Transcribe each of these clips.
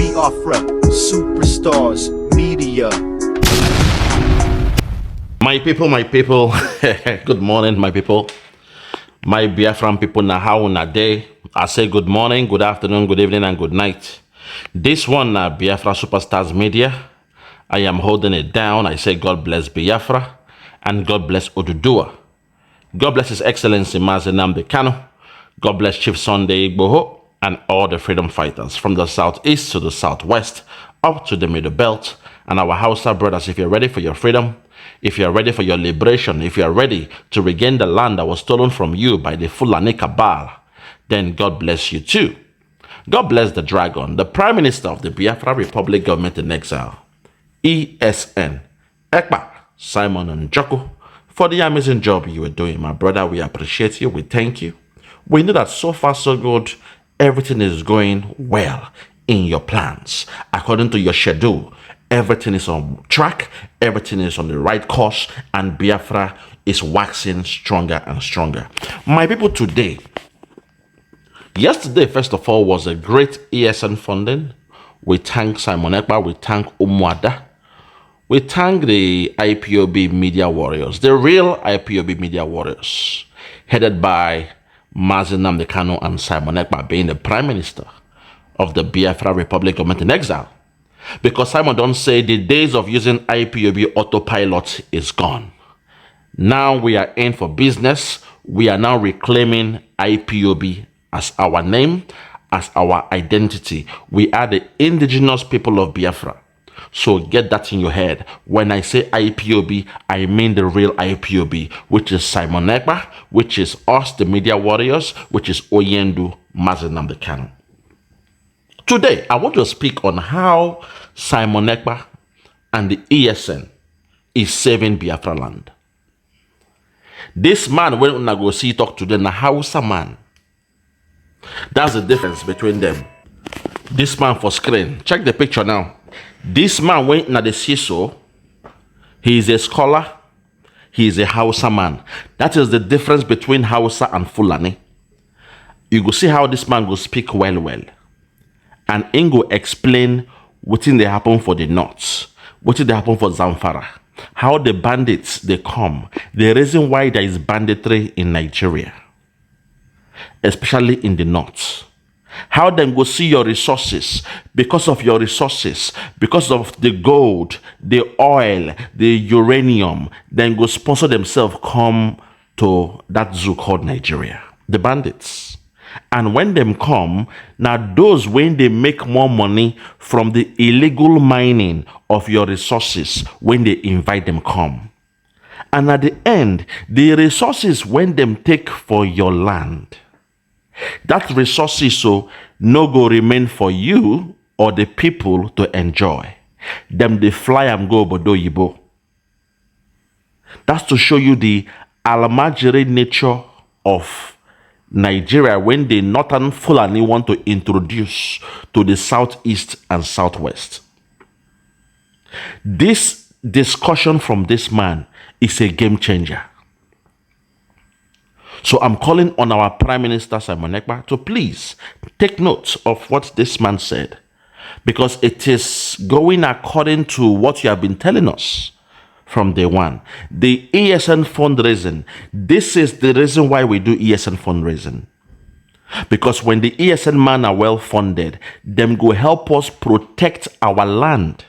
Biafra, superstars, media. My people, good morning, my people. My Biafran people, na how na day. I say good morning, good afternoon, good evening, and good night. This one, Biafra Superstars Media. I am holding it down. I say God bless Biafra and God bless Odudua. God bless His Excellency Mazi Nnamdi Kanu. God bless Chief Sunday Igbo and all the freedom fighters from the southeast to the southwest, up to the middle belt, and our Hausa brothers. If you're ready for your freedom, if you're ready for your liberation, if you're ready to regain the land that was stolen from you by the Fulani cabal, then God bless you too. God bless the dragon, the Prime Minister of the Biafra Republic Government in Exile, ESN, Ekpa, Simon and Joko, for the amazing job you are doing, my brother. We appreciate you. We thank you. We know that so far so good. Everything is going well in your plans. According to your schedule, everything is on track. Everything is on the right course. And Biafra is waxing stronger and stronger. My people, yesterday, first of all, was a great ESN funding. We thank Simon Ekpa. We thank Umuada. We thank the IPOB media warriors, the real IPOB media warriors, headed by Mazi Nnamdi Kanu and Simon Ekpa, being the Prime Minister of the Biafra Republic Government in Exile. Because Simon don't say the days of using IPOB Autopilot is gone. Now we are in for business. We are now reclaiming IPOB as our name, as our identity. We are the indigenous people of Biafra. So get that in your head. When I say IPOB, I mean the real IPOB, which is Simon Ekpa, which is us, the media warriors, which is Oyendu, Mazi Nnamdi Kanu. Today, I want to speak on how Simon Ekpa and the ESN is saving Biafraland. This man, when I go see talk to them, a Hausa man. That's the difference between them. This man for screen. Check the picture now. This man went na the CISO. He is a scholar. He is a Hausa man. That is the difference between Hausa and Fulani. You go see how this man go speak well. And he go explain what thing they happen for the North. What thing they happen for Zamfara. How the bandits, they come. The reason why there is banditry in Nigeria. Especially in the North. How then go see your resources, because of your resources, because of the gold, the oil, the uranium, then go sponsor themselves come to that zoo called Nigeria, the bandits. And when them come, now those when they make more money from the illegal mining of your resources, when they invite them come. And at the end, the resources when them take for your land, that resources so no go remain for you or the people to enjoy. Them they fly and go bodo yibo. That's to show you the almajiri nature of Nigeria when the northern Fulani want to introduce to the southeast and southwest. This discussion from this man is a game changer. So I'm calling on our Prime Minister Simon Ekpa to please take note of what this man said, because it is going according to what you have been telling us from day one. The ESN fundraising, this is the reason why we do ESN fundraising. Because when the ESN man are well funded, them go help us protect our land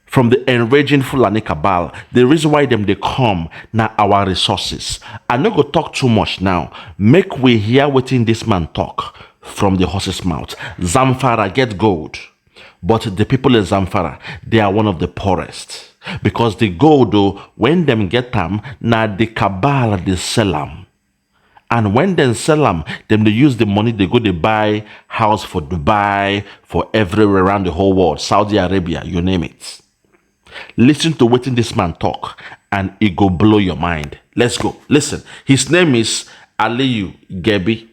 from the enraging Fulani cabal. The reason why them they come now our resources. I'm not gonna talk too much now. Make we hear what in this man talk from the horse's mouth. Zamfara get gold, but the people in Zamfara, they are one of the poorest, because the gold though, when them get them, now the cabal they sell them. And when they sell them, then they use the money, they go to buy house for Dubai, for everywhere around the whole world, Saudi Arabia, you name it. Listen to what this man talk, and it go blow your mind. Let's go. Listen. His name is Aliyu Gebi.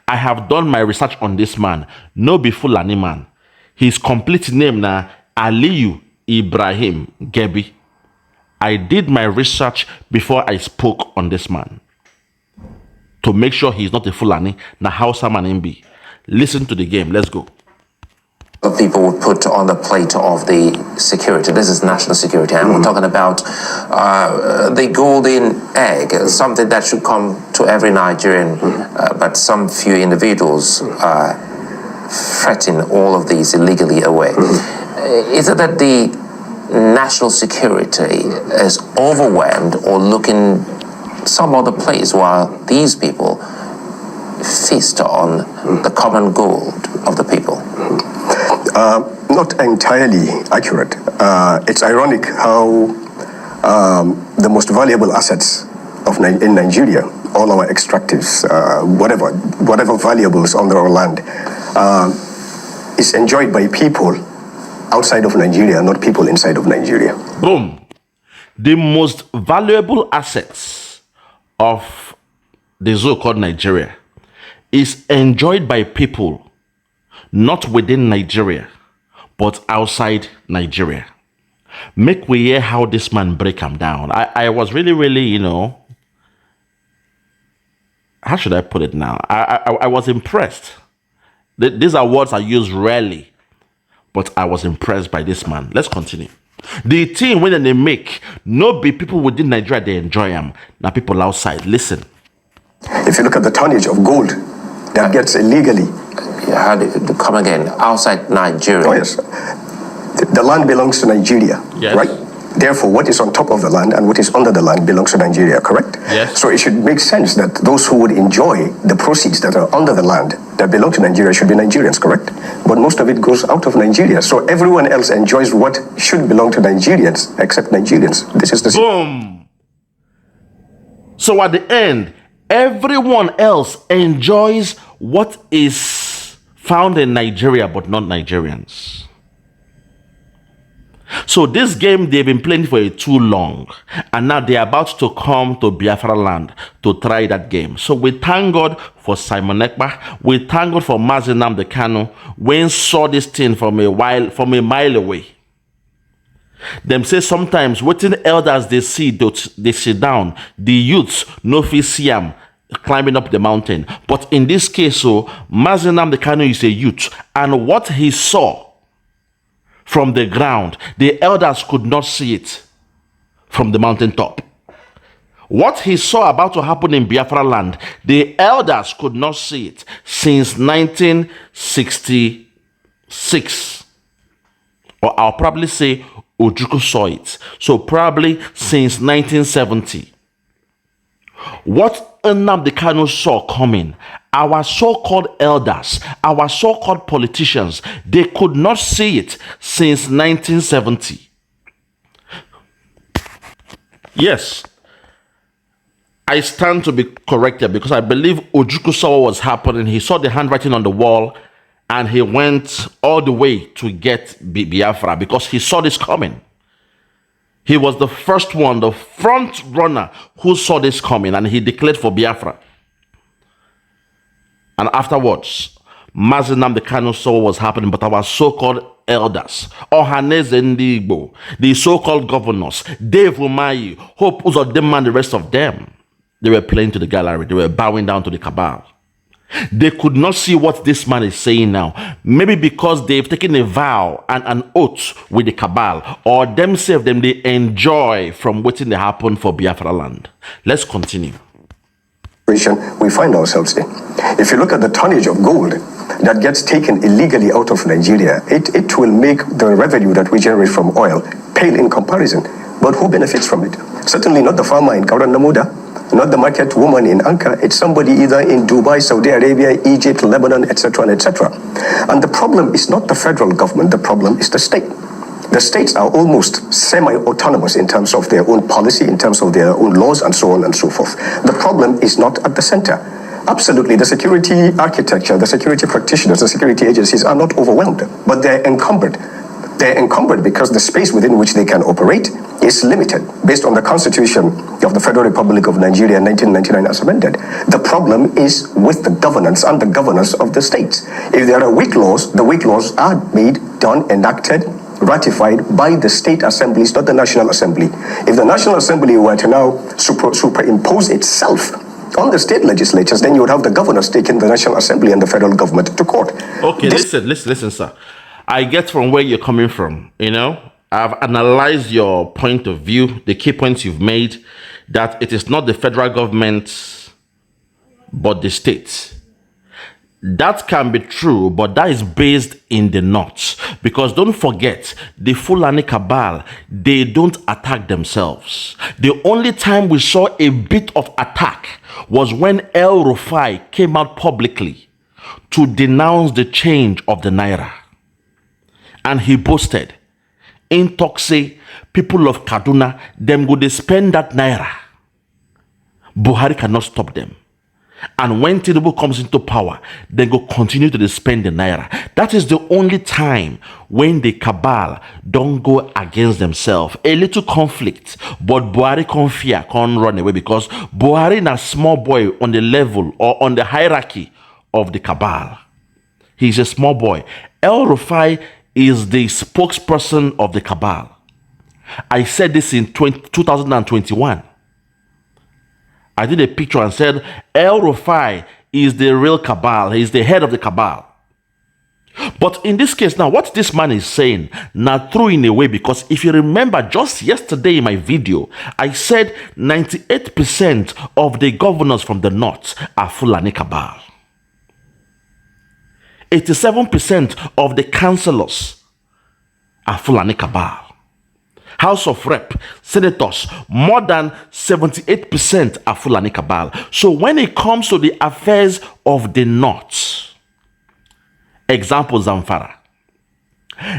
I have done my research on this man. No be Fulani man. His complete name na Aliyu Ibrahim Gebi. I did my research before I spoke on this man to make sure he's not a Fulani, na Hausa man be. Listen to the game. Let's go. people would put on the plate of the security. This is national security, and we're talking about the golden egg, something that should come to every Nigerian, but some few individuals are fretting all of these illegally away. Is it that the national security is overwhelmed or looking some other place while these people feast on the common gold of the people? Not entirely accurate. It's ironic how the most valuable assets in Nigeria, all our extractives, whatever valuables on our land, is enjoyed by people outside of Nigeria, not people inside of Nigeria. Boom. The most valuable assets of the so-called Nigeria is enjoyed by people not within Nigeria, but outside Nigeria. Make we hear how this man break him down. I was really, how should I put it now? I was impressed. These are words I use rarely, but I was impressed by this man. Let's continue. The thing when they make, no be people within Nigeria, they enjoy them. Now people outside, listen. If you look at the tonnage of gold that gets illegally. How do you come again? Outside Nigeria? Oh, yes. The land belongs to Nigeria, yes. Right? Therefore, what is on top of the land and what is under the land belongs to Nigeria, correct? Yes. So it should make sense that those who would enjoy the proceeds that are under the land that belong to Nigeria should be Nigerians, correct? But most of it goes out of Nigeria. So everyone else enjoys what should belong to Nigerians except Nigerians. This is the... Boom! So at the end, everyone else enjoys what is found in Nigeria, but not Nigerians. So this game, they've been playing for too long. And now they're about to come to Biafraland to try that game. So we thank God for Simon Ekpa. We thank God for Mazi Nnamdi Kanu. When saw this thing from a mile away. Them say sometimes, waiting elders they see, they sit down. The youths no fit see them climbing up the mountain. But in this case, Mazi Nnamdi Kanu is a youth, and what he saw from the ground, the elders could not see it from the mountaintop. What he saw about to happen in Biafraland, the elders could not see it since 1966. Or I'll probably say Ojukwu saw it. So probably since 1970. What Nnamdi Kanu saw coming, our so-called elders, our so-called politicians, they could not see it since 1970. Yes, I stand to be corrected because I believe Ojukwu saw what was happening. He saw the handwriting on the wall and he went all the way to get Biafra because he saw this coming. He was the first one, the front runner who saw this coming, and he declared for Biafra. And afterwards, Mazi Nnamdi Kanu saw what was happening, but our so-called elders, Ohaneze ndi Igbo, the so-called governors, Dave Umahi, Hope Uzodimma, and the rest of them, they were playing to the gallery. They were bowing down to the cabal. They could not see what this man is saying now. Maybe because they've taken a vow and an oath with the cabal, or themselves, they enjoy from waiting to happen for Biafraland. Let's continue. We find ourselves in. If you look at the tonnage of gold that gets taken illegally out of Nigeria, it will make the revenue that we generate from oil pale in comparison. But who benefits from it? Certainly not the farmer in Kauran Namuda, not the market woman in Ankara. It's somebody either in Dubai, Saudi Arabia, Egypt, Lebanon, etc., etc. And the problem is not the federal government. The problem is the state. The states are almost semi-autonomous in terms of their own policy, in terms of their own laws, and so on and so forth. The problem is not at the center. Absolutely, the security architecture, the security practitioners, the security agencies are not overwhelmed, but they're encumbered. They're encumbered because the space within which they can operate is limited based on the Constitution of the Federal Republic of Nigeria 1999 as amended. The problem is with the governance and the governance of the states. If there are weak laws, the weak laws are made, done, enacted, ratified by the state assemblies, not the National Assembly. If the National Assembly were to now superimpose itself on the state legislatures, then you would have the governors taking the National Assembly and the federal government to court. Okay, listen, sir. I get from where you're coming from, you know. I've analyzed your point of view, the key points you've made, that it is not the federal government, but the states. That can be true, but that is based in the north. Because don't forget, the Fulani cabal, they don't attack themselves. The only time we saw a bit of attack was when El Rufai came out publicly to denounce the change of the Naira. And he boasted, in Toxe, people of Kaduna, them go they spend that Naira. Buhari cannot stop them. And when Tinubu comes into power, they go continue to spend the Naira. That is the only time when the cabal don't go against themselves. A little conflict, but Buhari can't fear, can't run away, because Buhari is a small boy on the level or on the hierarchy of the cabal. He's a small boy. El Rufai is the spokesperson of the cabal. I said this in 2021. I did a picture and said, El Rufai is the real cabal. He's the head of the cabal. But in this case now, what this man is saying, now true in a way, because if you remember just yesterday in my video, I said 98% of the governors from the north are Fulani cabal. 87% of the councillors are Fulani cabal. House of Rep, senators, more than 78% are Fulani cabal. So when it comes to the affairs of the north, example Zamfara,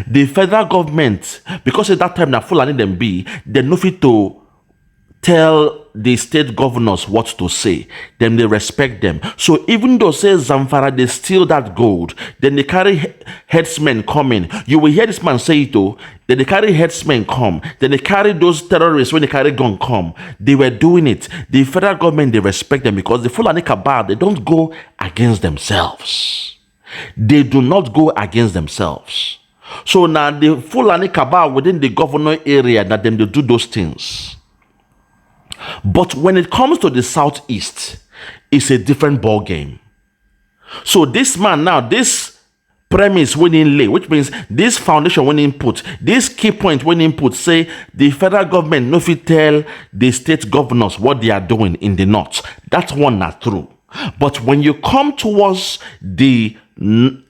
the federal government, because at that time na Fulani them be, they no fit to tell the state governors what to say. Then they respect them. So even though say Zamfara they steal that gold, then they carry herdsmen coming. You will hear this man say it too. Then they carry herdsmen come. Then they carry those terrorists when they carry gun come. They were doing it. The federal government, they respect them because the Fulani cabal, they don't go against themselves. They do not go against themselves. So now the Fulani cabal within the governor area, that them they do those things. But when it comes to the southeast, it's a different ball game. So this man now, this premise when in lay, which means this foundation when input, this key point when input, say the federal government no fit tell the state governors what they are doing in the north. That's one not true. But when you come towards the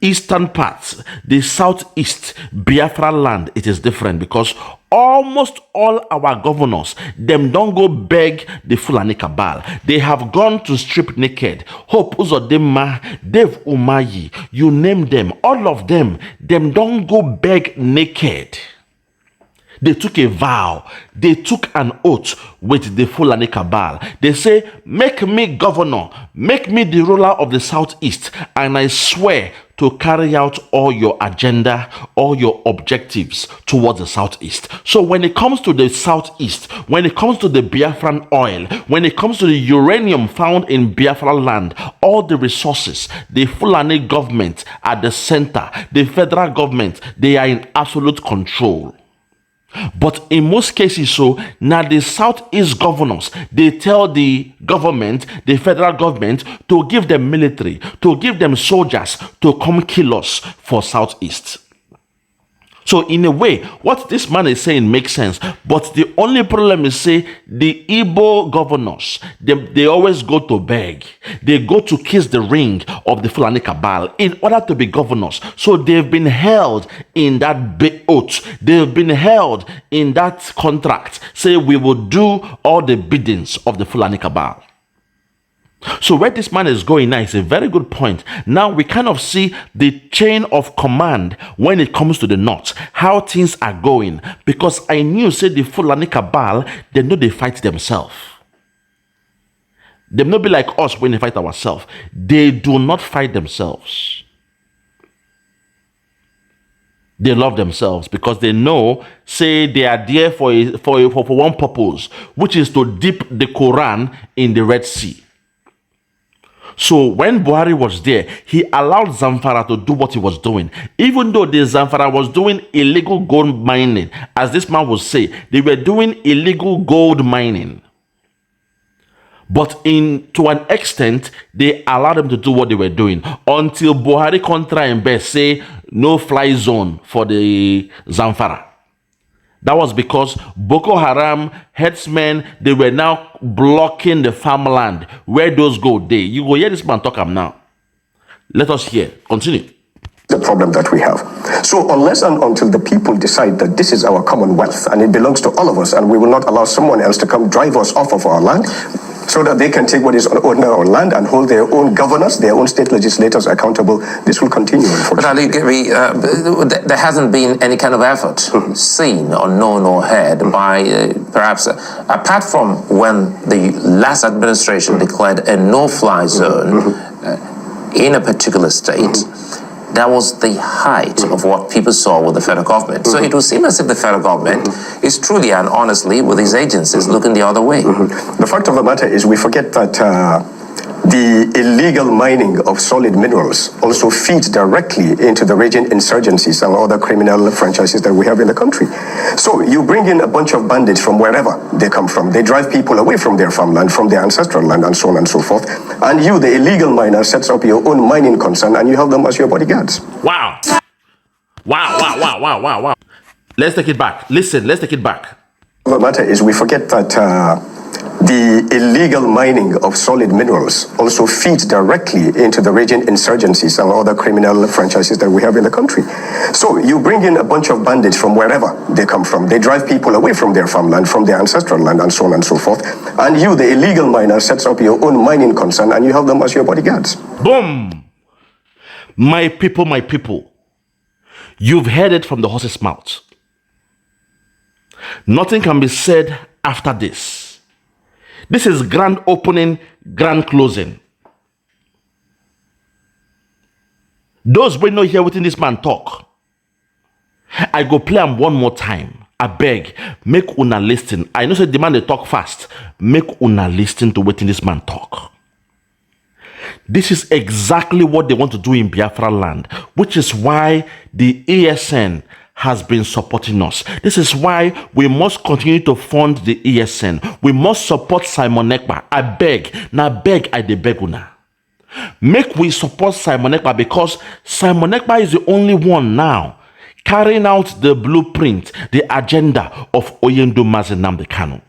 eastern parts, the southeast, Biafraland, it is different, because almost all our governors, them don't go beg the Fulani cabal. They have gone to strip naked. Hope Uzodema, Dev Umayi, you name them, all of them don't go beg naked. They took a vow. They took an oath with the Fulani cabal. They say, make me governor, make me the ruler of the southeast, and I swear to carry out all your agenda, all your objectives towards the southeast. So when it comes to the southeast, when it comes to the Biafran oil, when it comes to the uranium found in Biafraland, all the resources, the Fulani government at the center, the federal government, they are in absolute control. But in most cases, so now the southeast governors, they tell the government, the federal government, to give them military, to give them soldiers to come kill us for southeast. So in a way, what this man is saying makes sense. But the only problem is, say, the Igbo governors, they always go to beg. They go to kiss the ring of the Fulani cabal in order to be governors. So they've been held in that oath. They've been held in that contract. Say, we will do all the biddings of the Fulani cabal. So where this man is going now is a very good point. Now we kind of see the chain of command when it comes to the north, how things are going. Because I knew, say, the Fulani cabal, they know they fight themselves. They not be like us when they fight ourselves. They do not fight themselves. They love themselves because they know, say, they are there for one purpose, which is to dip the Quran in the Red Sea. So when Buhari was there, he allowed Zamfara to do what he was doing. Even though the Zamfara was doing illegal gold mining, as this man would say, they were doing illegal gold mining. But to an extent, they allowed them to do what they were doing until Buhari contra and say, no-fly zone for the Zamfara. That was because Boko Haram herdsmen, they were now blocking the farmland where those go. You go hear this man talk am now. Let us hear. Continue. The problem that we have. So unless and until the people decide that this is our commonwealth and it belongs to all of us and we will not allow someone else to come drive us off of our land so that they can take what is on our land and hold their own governors, their own state legislators accountable, this will continue, unfortunately. But Ali, Gebi, there hasn't been any kind of effort seen or known or heard by perhaps, apart from when the last administration declared a no-fly zone in a particular state. That was the height of what people saw with the federal government. So it would seem as if the federal government is truly and honestly, with these agencies, looking the other way. The fact of the matter is we forget that the illegal mining of solid minerals also feeds directly into the raging insurgencies and other criminal franchises that we have in the country. So you bring in a bunch of bandits from wherever they come from. They drive people away from their farmland, from their ancestral land, and so on and so forth. And you, the illegal miner, sets up your own mining concern and you have them as your bodyguards. Wow. Wow. Let's take it back. Listen, let's take it back. The matter is we forget that the illegal mining of solid minerals also feeds directly into the raging insurgencies and other criminal franchises that we have in the country. So you bring in a bunch of bandits from wherever they come from. They drive people away from their farmland, from their ancestral land, and so on and so forth. And you, the illegal miner, sets up your own mining concern and you have them as your bodyguards. Boom! My people. You've heard it from the horse's mouth. Nothing can be said after this. This is grand opening, grand closing. Those we know here within this man talk. I go play him one more time. I beg, make una listen. I know say the man they talk fast. Make una listen to what this man talk. This is exactly what they want to do in Biafraland, which is why the ESN has been supporting us. This is why we must continue to fund the ESN. We must support Simon Ekpa. I beg, I dey beg una. Make we support Simon Ekpa because Simon Ekpa is the only one now carrying out the blueprint, the agenda of Oyendo Nnamdi Kanu.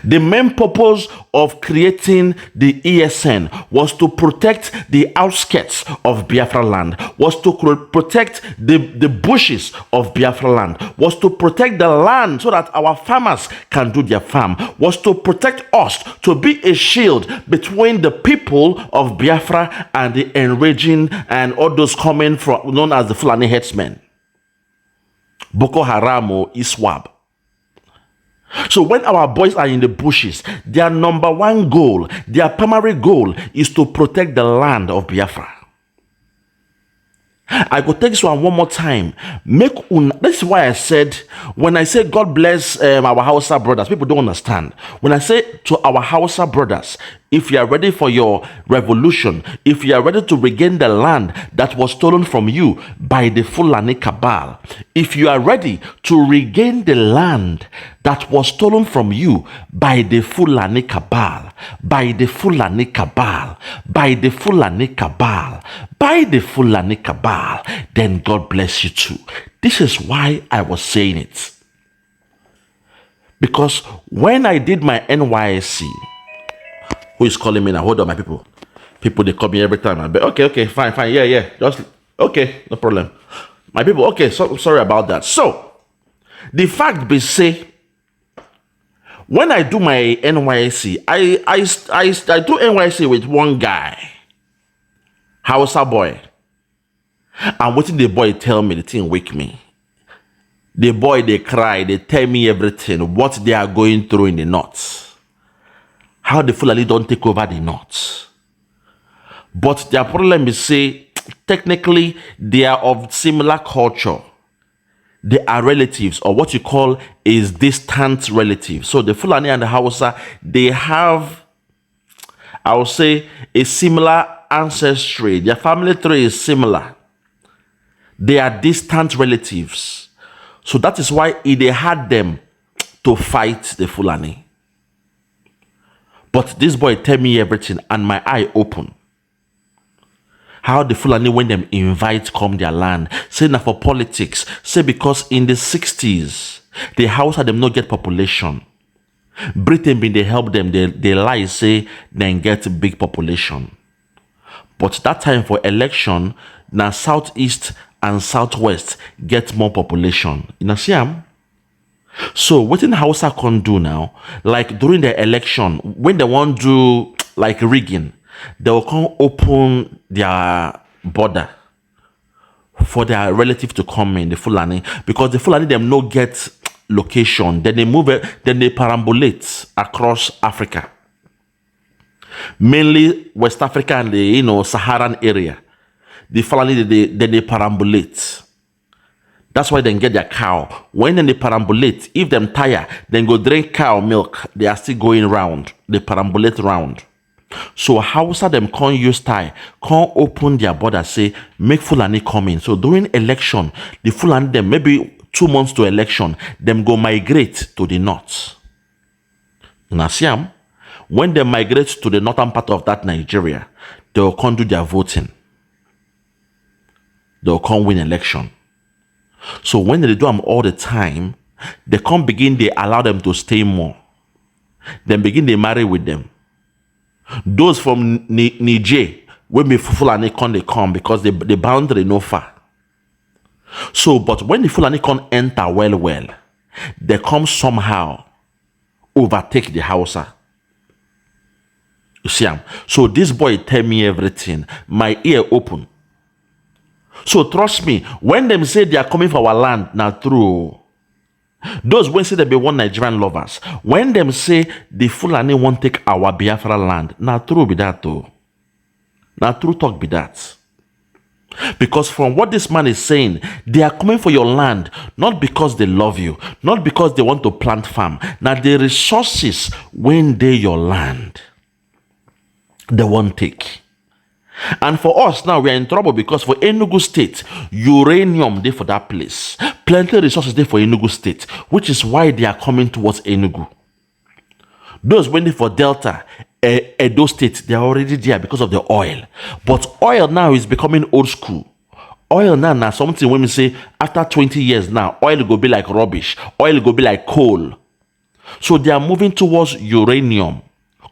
The main purpose of creating the ESN was to protect the outskirts of Biafraland, was to protect the bushes of Biafraland, was to protect the land so that our farmers can do their farm, was to protect us, to be a shield between the people of Biafra and the enraging and all those coming from known as the Fulani Herdsmen, Boko Haram or ISWAB. So when our boys are in the bushes, their number one goal, their primary goal is to protect the land of Biafra. I go take this one more time. This is why I said, when I say God bless our Hausa brothers, people don't understand. When I say to our Hausa brothers, if you are ready for your revolution, if you are ready to regain the land that was stolen from you by the Fulani cabal, if you are ready to regain the land that was stolen from you by the Fulani cabal, by the Fulani cabal, by the Fulani cabal, by the Fulani cabal, then God bless you too. This is why I was saying it. Because when I did my NYSC, who is calling me now? Hold on, my people. People, they call me every time. I be, okay, fine. Yeah. Just, okay, no problem. My people, okay, so sorry about that. So, the fact be say, when I do my NYSC, I do NYSC with one guy, Hausa boy. And what did the boy tell me? The thing wake me. The boy, they cry, they tell me everything, what they are going through in the north. How the Fulani don't take over the north. But their problem is, say, technically, they are of similar culture. They are relatives, or what you call is distant relatives. So the Fulani and the Hausa, they have, I would say, a similar ancestry. Their family tree is similar. They are distant relatives. So that is why they had them to fight the Fulani. But this boy tell me everything and my eye open. How the Fulani, when them invite come their land, say now for politics, say because in the 60s, the Hausa them not get population. Britain been they help them, they lie say then get big population. But that time for election, now southeast and southwest get more population. You know see am? So what in Hausa can do now, like during the election, when they want to do like rigging, they will come open their border for their relative to come in, the Fulani, because the Fulani them no get location, then they move it, then they perambulate across Africa, mainly West Africa and the Saharan area. The Fulani then they perambulate. That's why they get their cow. When they perambulate, if them tire, then go drink cow milk. They are still going round. They perambulate round. So Hausa them can't use tie, can't open their border, say, make Fulani come in. So during election, the Fulani them, maybe 2 months to election, them go migrate to the north. Nasiam, when they migrate to the northern part of that Nigeria, they will come do their voting. They will come win election. So when they do them all the time, they can't begin, they allow them to stay more. Then begin, they marry with them. Those from Niger, when the Fulani they come because the boundary no far. So, but when the Fulani enter well, they come somehow overtake the Hausa. You see, so this boy tell me everything. My ear open. So trust me, when them say they are coming for our land, now true. Those when say they be one Nigerian lovers, when them say the Fulani won't take our Biafra land, now true be that too. Now true talk be that. Because from what this man is saying, they are coming for your land, not because they love you, not because they want to plant farm. Now the resources when they your land, they won't take. And for us now, we are in trouble because for Enugu State, uranium there for that place. Plenty of resources there for Enugu State, which is why they are coming towards Enugu. Those waiting for Delta, Edo State, they are already there because of the oil. But oil now is becoming old school. Oil now something when we say after 20 years now, oil will be like rubbish. Oil will be like coal. So they are moving towards uranium,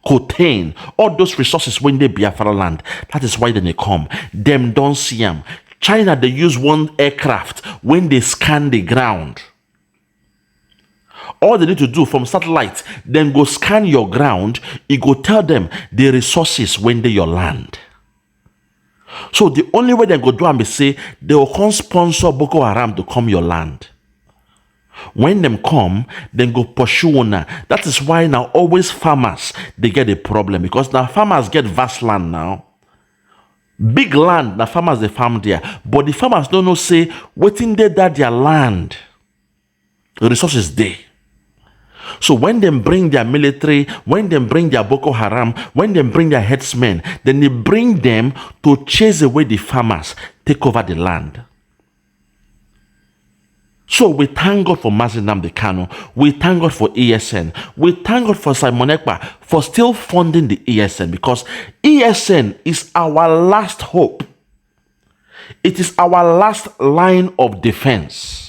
cocaine, all those resources when they Biafraland. That is why they come. Them don't see them. China, they use one aircraft when they scan the ground. All they need to do from satellite, then go scan your ground. It go tell them the resources when they your land. So the only way they go do and say they will come sponsor Boko Haram to come your land. When them come, then go pursue one. That is why now always farmers they get a problem, because now farmers get vast land now. Big land, now farmers they farm there. But the farmers don't know say waiting there that their land. The resources there. So when they bring their military, when they bring their Boko Haram, when they bring their headsmen, then they bring them to chase away the farmers, take over the land. So we thank God for Mazi Nnamdi Kanu. We thank God for ESN. We thank God for Simon Ekpa for still funding the ESN, because ESN is our last hope. It is our last line of defense.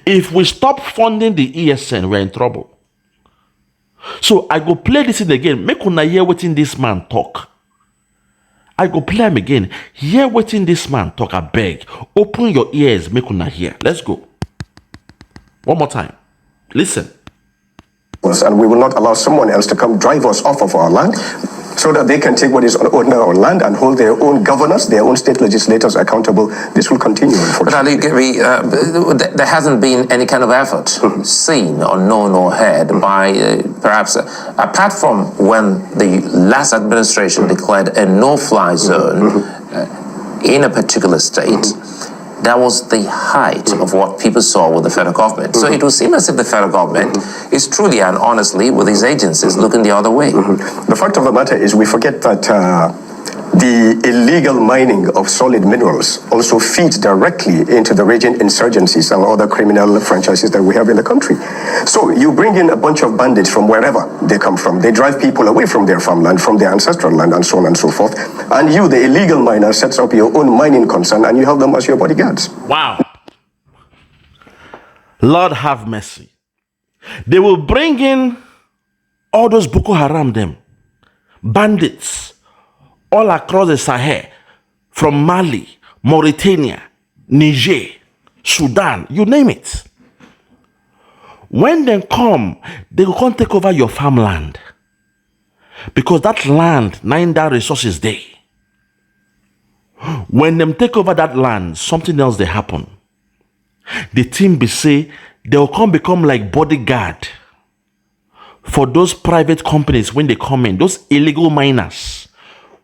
If we stop funding the ESN, we're in trouble. So I go play this in again. Make una hear wetin this man talk. I go play him again. Hear wetin this man talk. I beg. Open your ears. Make una hear. Let's go. One more time. Listen. And we will not allow someone else to come drive us off of our land, so that they can take what is on our land and hold their own governors, their own state legislators accountable. This will continue, unfortunately. But Aliyu, there hasn't been any kind of effort seen or known or heard by perhaps, apart from when the last administration declared a no-fly zone in a particular state. That was the height of what people saw with the federal government. So it would seem as if the federal government is truly and honestly with these agencies looking the other way. The fact of the matter is we forget that The illegal mining of solid minerals also feeds directly into the raging insurgencies and other criminal franchises that we have in the country. So you bring in a bunch of bandits from wherever they come from. They drive people away from their farmland, from their ancestral land, and so on and so forth. And you, the illegal miner, sets up your own mining concern and you have them as your bodyguards. Wow. Lord have mercy. They will bring in all those Boko Haram them, bandits, all across the Sahel, from Mali, Mauritania, Niger, Sudan, you name it. When they come, they will come take over your farmland. Because that land, that resources there. When them take over that land, something else they happen. The team be say, they will come become like bodyguard for those private companies when they come in, those illegal miners.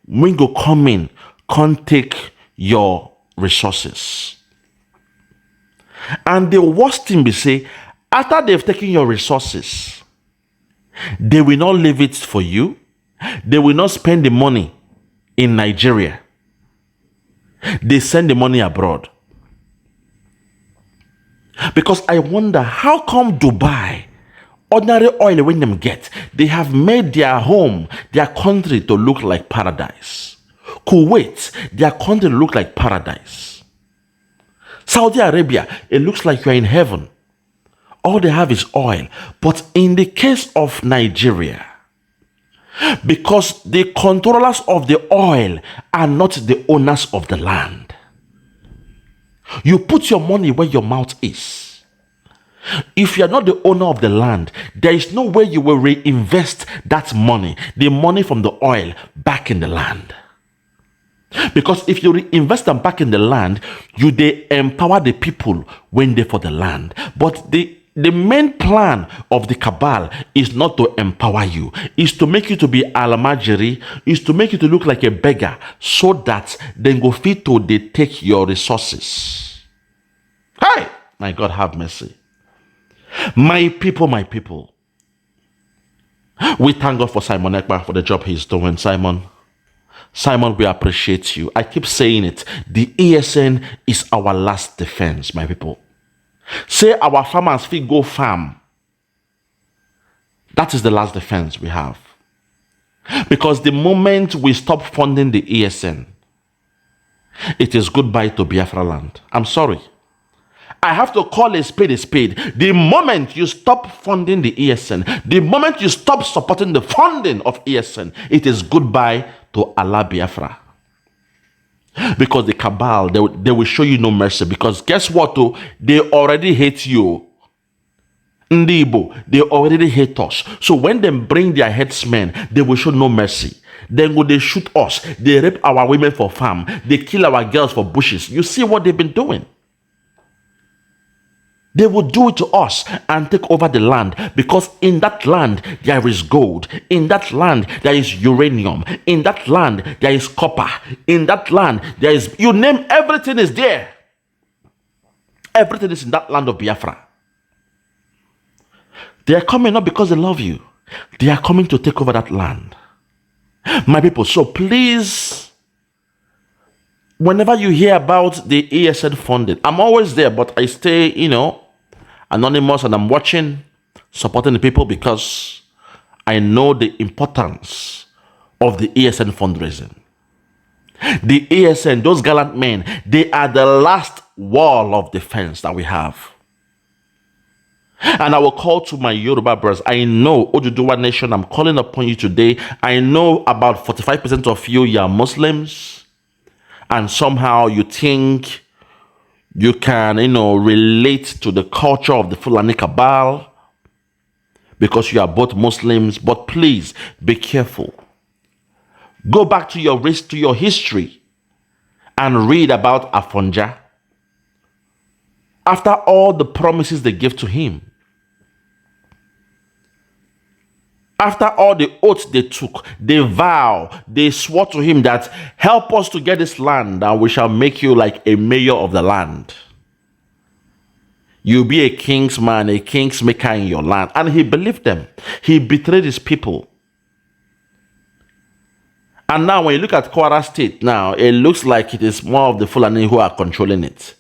When you come in, can't take your resources. And the worst thing be say, after they've taken your resources, they will not leave it for you. They will not spend the money in Nigeria. They send the money abroad. Because I wonder, how come Dubai, ordinary oil when them get, they have made their home, their country to look like paradise. Kuwait, their country look like paradise. Saudi Arabia, it looks like you're in heaven. All they have is oil. But in the case of Nigeria, because the controllers of the oil are not the owners of the land. You put your money where your mouth is. If you're not the owner of the land, there is no way you will reinvest that money, the money from the oil, back in the land. Because if you reinvest them back in the land, they empower the people when they're for the land. But the main plan of the cabal is not to empower you, is to make you to be alamajiri, is to make you to look like a beggar, so that then go fit to they take your resources. Hey, my God, have mercy. My people, we thank God for Simon Ekpa for the job he's doing. Simon, we appreciate you. I keep saying it. The ESN is our last defense, my people. Say our farmers feel go farm. That is the last defense we have. Because the moment we stop funding the ESN, it is goodbye to Biafraland. I'm sorry. I have to call a spade a spade. The moment you stop funding the ESN, the moment you stop supporting the funding of ESN, it is goodbye to Allah Biafra. Because the cabal, they will show you no mercy. Because guess what? They already hate you. Igbo, they already hate us. So when they bring their headsmen, they will show no mercy. Then when they shoot us, they rape our women for farm, they kill our girls for bushes. You see what they've been doing? They will do it to us and take over the land, because in that land there is gold. In that land there is uranium. In that land there is copper. In that land there is, you name, everything is there. Everything is in that land of Biafra. They are coming not because they love you. They are coming to take over that land. My people, so please, whenever you hear about the ESN funding, I'm always there, but I stay, anonymous, and I'm watching, supporting the people, because I know the importance of the ESN fundraising. The ESN, those gallant men, they are the last wall of defense that we have. And I will call to my Yoruba brothers. I know, Oduduwa Nation, I'm calling upon you today. I know about 45% of you are Muslims, and somehow you think you can, relate to the culture of the Fulani cabal because you are both Muslims. But please be careful. Go back to your history and read about Afonja. After all the promises they gave to him, after all the oaths they took, they swore to him that, help us to get this land and we shall make you like a mayor of the land. You'll be a king's man, a king's maker in your land. And he believed them. He betrayed his people. And now when you look at Kwara State now, it looks like it is more of the Fulani who are controlling it.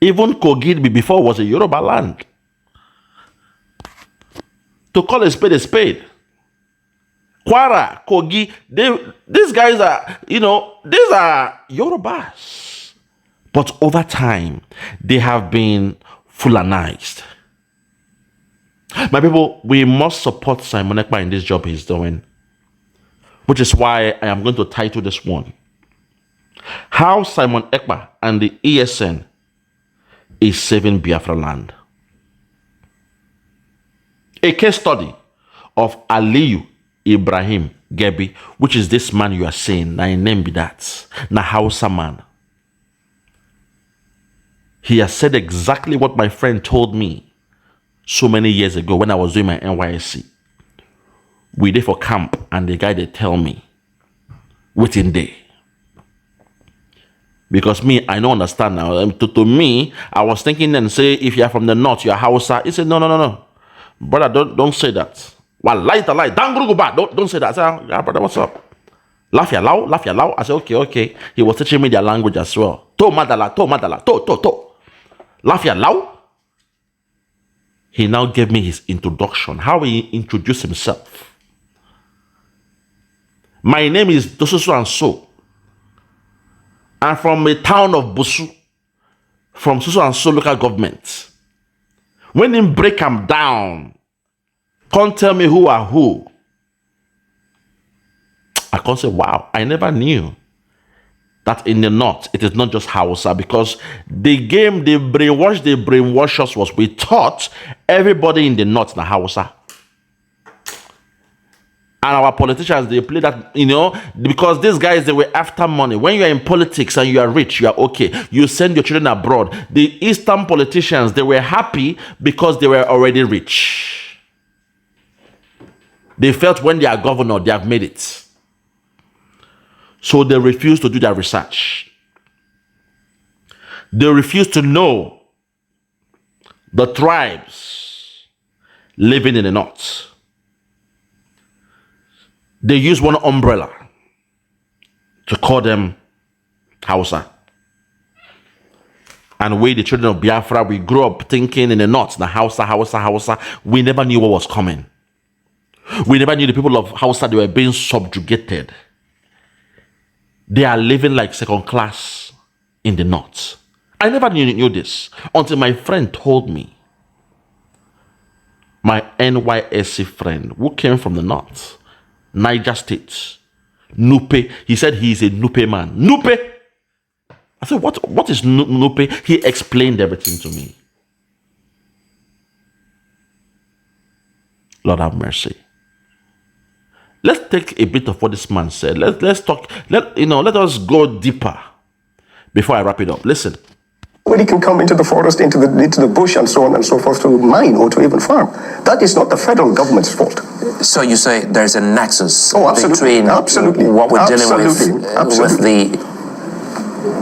Even Kogi before was a Yoruba land. To call a spade a spade. Kwara, Kogi, these guys are, these are Yorubas. But over time, they have been Fulanized. My people, we must support Simon Ekpa in this job he's doing. Which is why I am going to title this one, How Simon Ekpa and the ESN is Saving Biafraland. A case study of Aliyu, Ibrahim, Gebi, which is this man you are saying, na name be that, na Hausa man. He has said exactly what my friend told me so many years ago when I was doing my NYSC. We did for camp and the guy they tell me, waiting day. Because me, I don't understand now. To me, I was thinking then say, if you're from the north, you're Hausa. He said, no. Brother, don't say that. Well, lie. Don't say that. I said, yeah, brother, what's up? Laugh ya lao. I said, okay. He was teaching me their language as well. To madala, to. Laugh ya lao. He now gave me his introduction, how he introduced himself. My name is Dosusu and so. I'm from a town of Busu, from Susu and so local government. When him break him down, can't tell me who are who. I can't say, wow, I never knew that in the north, it is not just Hausa, because the game, the brainwash us was we taught everybody in the north na Hausa. And our politicians, they play that, because these guys, they were after money. When you are in politics and you are rich, you are okay. You send your children abroad. The Eastern politicians, they were happy because they were already rich. They felt when they are governor, they have made it. So they refuse to do their research. They refuse to know the tribes living in the north. They use one umbrella to call them Hausa. And we, the children of Biafra, we grew up thinking in the north, the Hausa. We never knew what was coming. We never knew the people of Hausa, they were being subjugated. They are living like second class in the north. I never knew this until my friend told me. My NYSC friend who came from the north, Niger State, Nupe. He said he is a Nupe man. Nupe! I said, what is Nupe? He explained everything to me. Lord have mercy. Let's take a bit of what this man said. Let's talk. Let us go deeper before I wrap it up. Listen. Nobody can come into the forest, into the bush, and so on and so forth to mine or to even farm. That is not the federal government's fault. So you say there's a nexus between what we're dealing with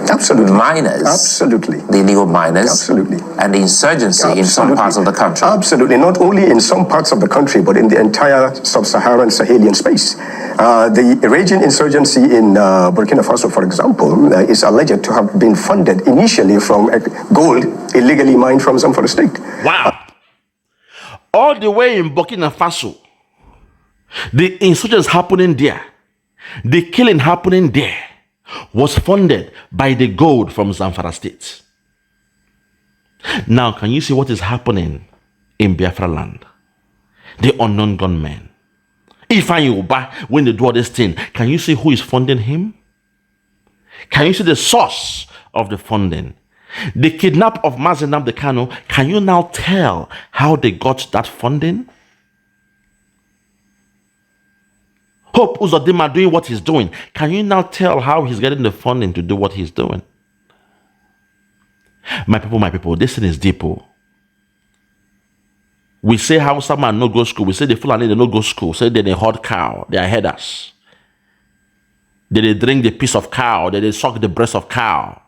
the miners, the illegal miners, and the insurgency in some parts of the country. Absolutely, not only in some parts of the country, but in the entire sub-Saharan Sahelian space. The raging insurgency in Burkina Faso, for example, is alleged to have been funded initially from gold illegally mined from Zamfara State. Wow! All the way in Burkina Faso, the insurgents happening there, the killing happening there, was funded by the gold from Zamfara State. Now, can you see what is happening in Biafraland? The unknown gunmen. Ifeanyi Uba, when they do all this thing, can you see who is funding him? Can you see the source of the funding? The kidnap of Mazi Nnamdi Kanu, can you now tell how they got that funding? Hope Uzodinma doing what he's doing. Can you now tell how he's getting the funding to do what he's doing? My people, this thing is deep. We say Hausa man no go school. We say the Fulani they no go school. Say they herd cow. They are headers. They drink the piece of cow. They suck the breast of cow.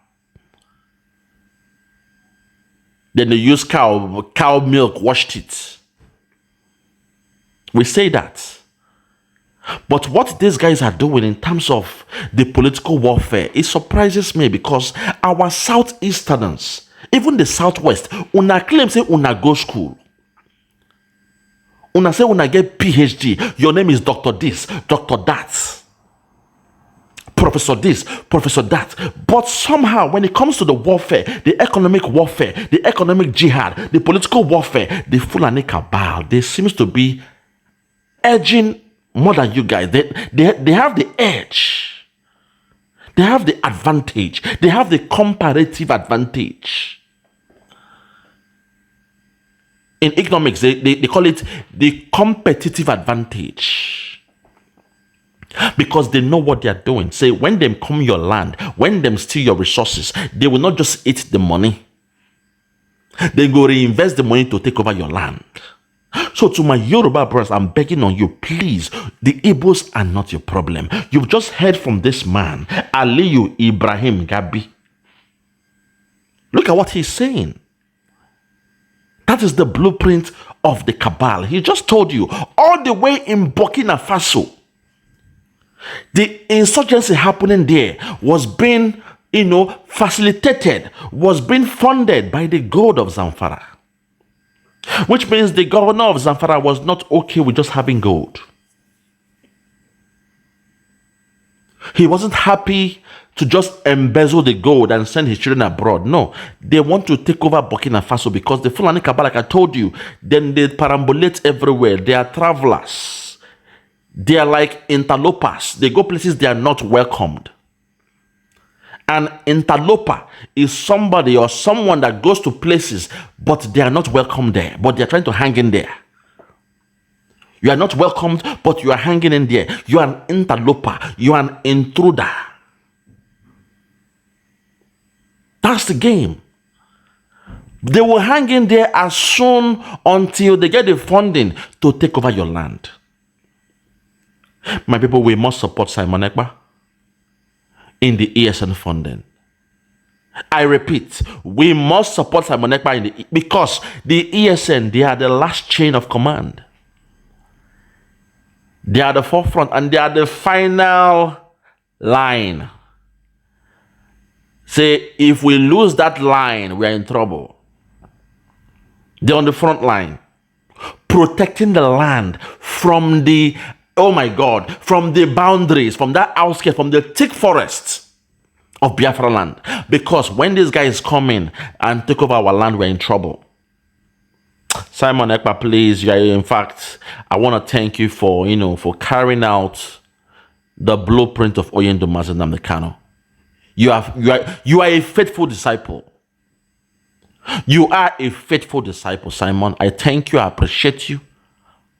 Then they use cow milk, washed it. We say that. But what these guys are doing in terms of the political warfare, it surprises me because our Southeasterners, even the Southwest, una claim say una go school. Una say una get PhD. Your name is Dr. This, Dr. That. Professor this, Professor that. But somehow, when it comes to the warfare, the economic warfare, the economic jihad, the political warfare, the Fulani cabal, they seems to be edging more than you guys. They have the edge. They have the advantage. They have the comparative advantage. In economics, they call it the competitive advantage. Because they know what they are doing. Say, when them come your land, when them steal your resources, they will not just eat the money. They go reinvest the money to take over your land. So to my Yoruba brothers, I'm begging on you, please, the Igbos are not your problem. You've just heard from this man, Aliyu Ibrahim Gebi. Look at what he's saying. That is the blueprint of the cabal. He just told you, all the way in Burkina Faso, the insurgency happening there was being, facilitated, was being funded by the gold of Zamfara. Which means the governor of Zamfara was not okay with just having gold. He wasn't happy to just embezzle the gold and send his children abroad. No, they want to take over Burkina Faso because the Fulani cabal, like I told you, then they perambulate everywhere. They are travelers. They are like interlopers. They go places they are not welcomed. An interloper is somebody or someone that goes to places, but they are not welcome there, but they are trying to hang in there. You are not welcomed, but you are hanging in there. You are an interloper. You are an intruder. That's the game. They will hang in there as soon until they get the funding to take over your land. My people, we must support Simon Ekpa in the ESN funding. I repeat, we must support Simon Ekpa because the ESN, they are the last chain of command. They are the forefront and they are the final line. Say, if we lose that line, we are in trouble. They're on the front line, protecting the land from the, oh my God, from the boundaries, from that outskirts, from the thick forests of Biafraland. Because when these guys come in and take over our land, we're in trouble. Simon Ekpa, please, in fact, I want to thank you for, for carrying out the blueprint of Oyendo Nnamdi Kanu. You are a faithful disciple. You are a faithful disciple, Simon. I thank you. I appreciate you.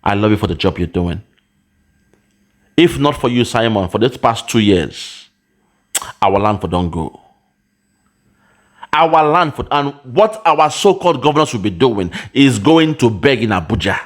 I love you for the job you're doing. If not for you, Simon, for this past 2 years, our land for don't go. Our land for, and what our so-called governors will be doing is going to beg in Abuja.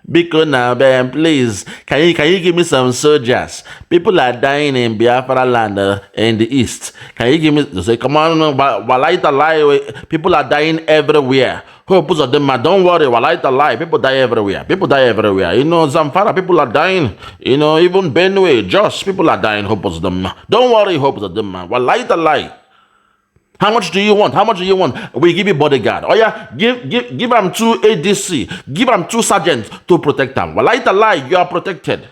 Because now, please, can you give me some soldiers? People are dying in Biafraland in the east. Can you give me? They say, come on, lie. People are dying everywhere. Hope of them, don't worry, lie. People die everywhere. People die everywhere. Zamfara, people are dying. Even Benue, Josh, people are dying. Hope of them. Don't worry, hope of them, man. Lie. How much do you want? How much do you want? We give you bodyguard. Oh yeah, give them 2 ADC. Give them 2 sergeants to protect them. Well, lie, you are protected.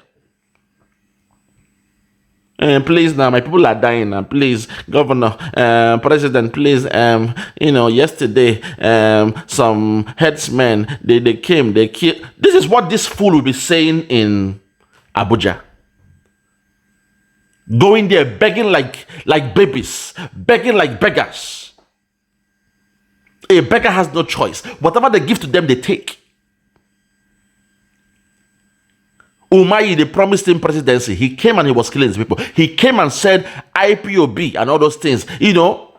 Please now, my people are dying now. Please, Governor, President, please. Yesterday, some herdsmen they came, they killed. This is what this fool will be saying in Abuja. Going there begging like babies, begging like beggars. A beggar has no choice. Whatever they give to them, they take. Umayi, they promised him presidency. He came and he was killing his people. He came and said IPOB and all those things. Oh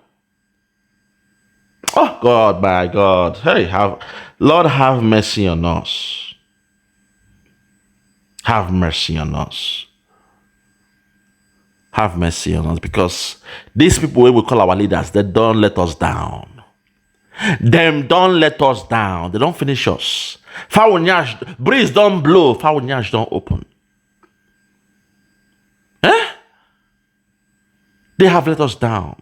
God, my God. Hey, Lord, have mercy on us. Have mercy on us. Have mercy on us, because these people we call our leaders, they don't let us down. Them don't let us down. They don't finish us. Foul nyash, breeze don't blow, foul nyash don't open. They have let us down.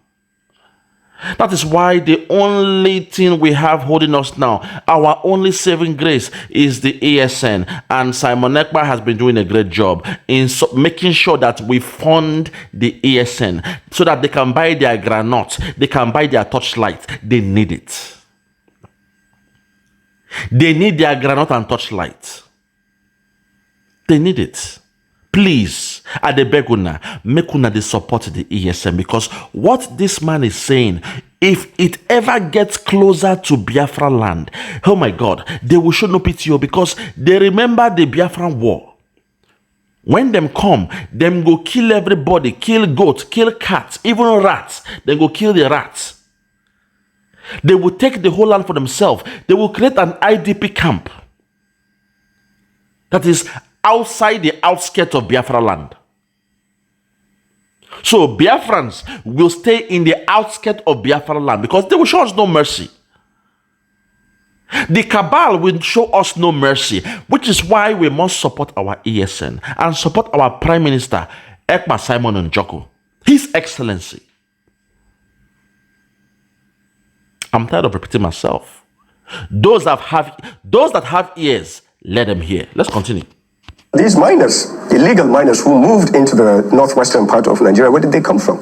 That is why the only thing we have holding us now, our only saving grace, is the ESN. And Simon Ekpa has been doing a great job in making sure that we fund the ESN so that they can buy their granite, they can buy their torchlight. They need it. They need their granite and torchlight. They need it. Please, at the beguna, make una they support the ESN, because what this man is saying, if it ever gets closer to Biafraland, oh my God, they will show no pity, because they remember the Biafran war. When them come, them go kill everybody, kill goats, kill cats, even rats. They go kill the rats. They will take the whole land for themselves. They will create an IDP camp. That is outside the outskirts of Biafraland. So Biafrans will stay in the outskirts of Biafraland because they will show us no mercy. The cabal will show us no mercy, which is why we must support our ESN and support our Prime Minister, Ekpa Simon Njoko, His Excellency. I'm tired of repeating myself. Those that have ears, let them hear. Let's continue. These miners, illegal miners who moved into the northwestern part of Nigeria, where did they come from?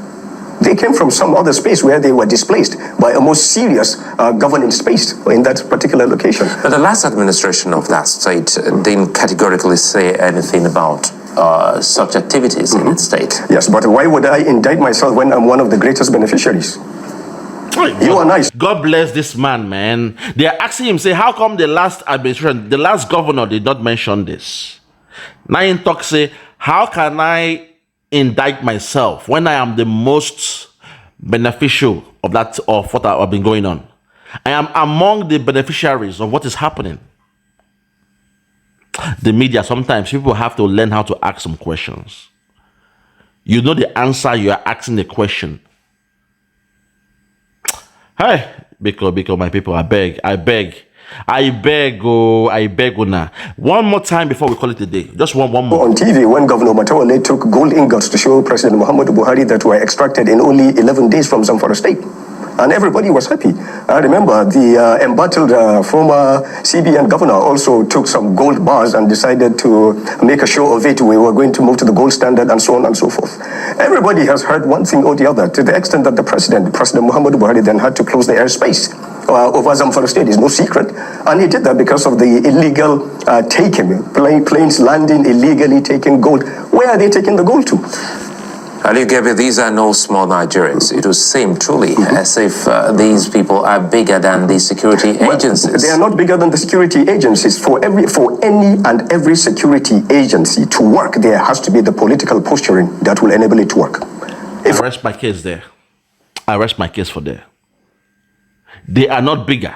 They came from some other space where they were displaced by a more serious governing space in that particular location. But the last administration of that state didn't categorically say anything about such activities in its state. Yes, but why would I indict myself when I'm one of the greatest beneficiaries? You are nice. God bless this man. They are asking him, say, how come the last administration, the last governor did not mention this? Now in talk say, how can I indict myself when I am the most beneficial of that, of what I've been going on? I am among the beneficiaries of what is happening. The media, sometimes people have to learn how to ask some questions. You know the answer, you are asking the question. Hey, because my people, I beg now. One more time before we call it a day. Just one more. On TV, when Governor Matawale took gold ingots to show President Muhammadu Buhari that were extracted in only 11 days from Zamfara State. And everybody was happy. I remember the embattled former CBN governor also took some gold bars and decided to make a show of it. We were going to move to the gold standard and so on and so forth. Everybody has heard one thing or the other, to the extent that President Muhammadu Buhari then had to close the airspace over Zamfara State. It's no secret. And he did that because of the illegal taking, planes landing illegally, taking gold. Where are they taking the gold to? Aliyu Gebi, these are no small Nigerians. It would seem truly as if these people are bigger than the security agencies. They are not bigger than the security agencies. For any and every security agency to work, there has to be the political posturing that will enable it to work. I rest my case there. I rest my case for there. They are not bigger,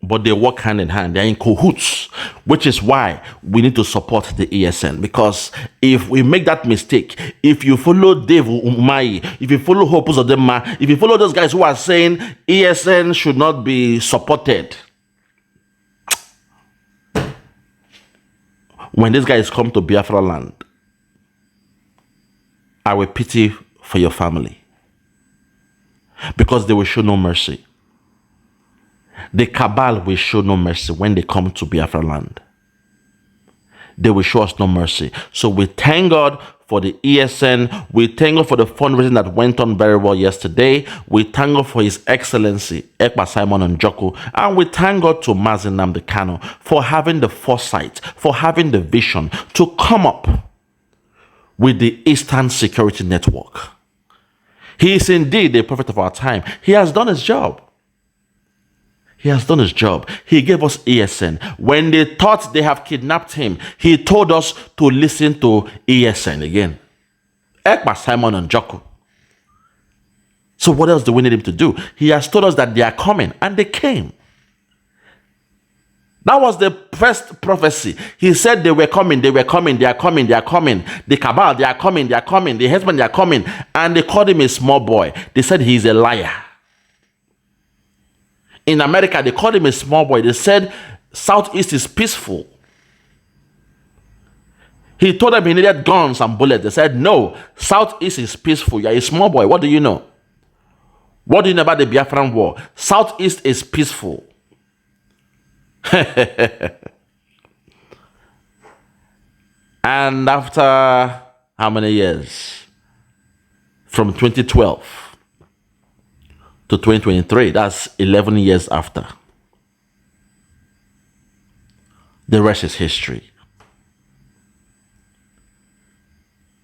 but they work hand in hand. They're in cahoots, which is why we need to support the ESN. Because if we make that mistake, if you follow Dave Umahi, if you follow Hope Uzodinma, if you follow those guys who are saying ESN should not be supported, when these guys come to Biafraland, I will pity for your family. Because they will show no mercy. The cabal will show no mercy when they come to Biafraland. They will show us no mercy. So we thank God for the ESN. We thank God for the fundraising that went on very well yesterday. We thank God for His Excellency, Ekpa Simon Njoko. And we thank God to Mazi Nnamdi Kanu for having the foresight, for having the vision to come up with the Eastern Security Network. He is indeed the prophet of our time. He has done his job. He has done his job. He gave us ESN. When they thought they have kidnapped him, he told us to listen to ESN again. Ekpa Simon Njoko. So what else do we need him to do? He has told us that they are coming, and they came. That was the first prophecy. He said they were coming, they were coming, they are coming, they are coming. The cabal, they are coming, they are coming. The herdsmen, they are coming. And they called him a small boy. They said he is a liar. In America, they called him a small boy. They said Southeast is peaceful. He told them he needed guns and bullets. They said, no, Southeast is peaceful. You're a small boy. What do you know? What do you know about the Biafran war? Southeast is peaceful. And after how many years? From 2012 to 2023, that's 11 years after. The rest is history.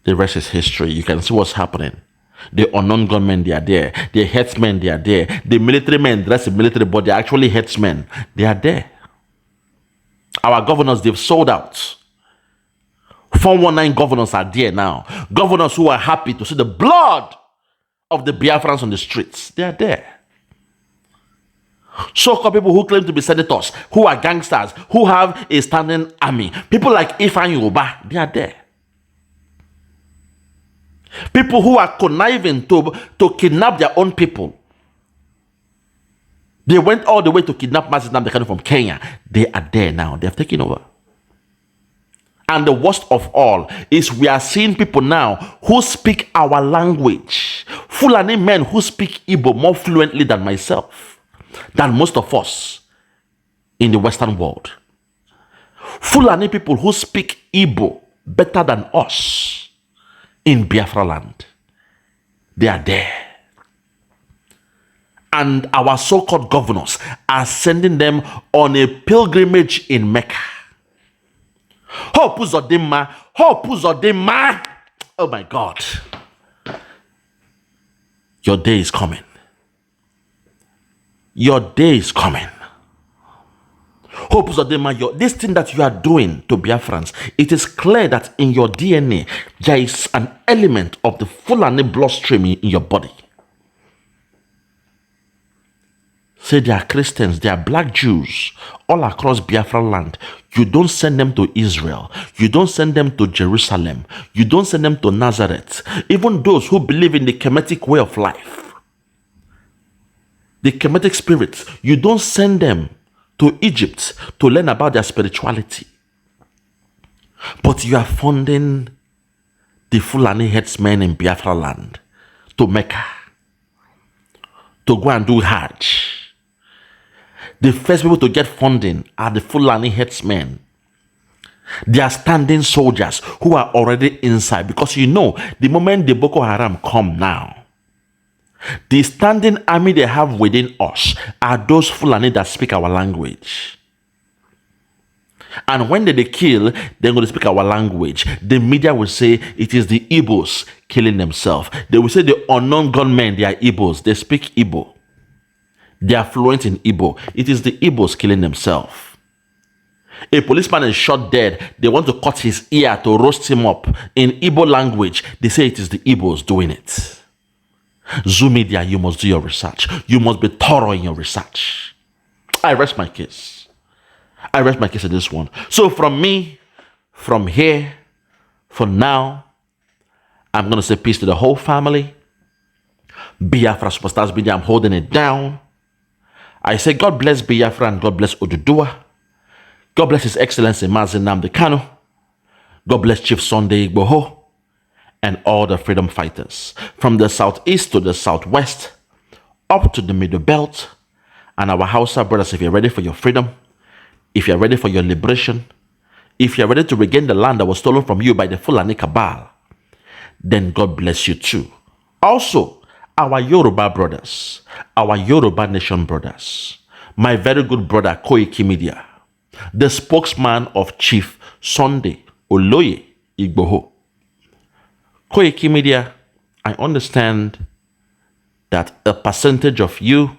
The rest is history. You can see what's happening. The unknown gunmen, they are there. The headsmen, they are there. The military men dressed in military, but they're actually headsmen. They are there. Our governors, they've sold out. 419 governors are there now. Governors who are happy to see the blood of the Biafrans on the streets. They are there. So-called people who claim to be senators, who are gangsters, who have a standing army. People like Ifan, they are there. People who are conniving to kidnap their own people. They went all the way to kidnap Mazi Nnamdi Kanu from Kenya. They are there now. They have taken over. And the worst of all is we are seeing people now who speak our language. Fulani men who speak Igbo more fluently than myself, than most of us in the Western world. Fulani people who speak Igbo better than us in Biafraland. They are there. And our so-called governors are sending them on a pilgrimage in Mecca. Hope Uzodinma. Oh my God. Your day is coming. Your day is coming. Hope Uzodinma, this thing that you are doing to Biafrans, it is clear that in your DNA, there is an element of the Fulani bloodstream in your body. Say they are Christians, they are black Jews all across Biafraland. You don't send them to Israel. You don't send them to Jerusalem. You don't send them to Nazareth. Even those who believe in the Kemetic way of life, the Kemetic spirits, you don't send them to Egypt to learn about their spirituality. But you are funding the Fulani Herdsmen in Biafraland to Mecca, to go and do Hajj. The first people to get funding are the Fulani Herdsmen. They are standing soldiers who are already inside. Because you know, the moment the Boko Haram come now, the standing army they have within us are those Fulani that speak our language. And when they kill, they're going to speak our language. The media will say it is the Igbos killing themselves. They will say the unknown gunmen, they are Igbos. They speak Igbo. They are fluent in Igbo. It is the Igbos killing themselves. A policeman is shot dead. They want to cut his ear to roast him up. In Igbo language, they say it is the Igbos doing it. Zoo Media, you must do your research. You must be thorough in your research. I rest my case. I rest my case in this one. So from me, from here, for now, I'm going to say peace to the whole family. Biafra Superstars Media, I'm holding it down. I say God bless Biafra and God bless Oduduwa. God bless His Excellency Mazi Nnamdi Kanu. God bless Chief Sunday Igboho and all the freedom fighters from the southeast to the southwest, up to the middle belt. And our Hausa brothers, if you're ready for your freedom, if you're ready for your liberation, if you're ready to regain the land that was stolen from you by the Fulani cabal, then God bless you too. Also, our Yoruba brothers, our Yoruba nation brothers, my very good brother Koiki Media, the spokesman of Chief Sunday Oloye Igboho. Koiki Media, I understand that a percentage of you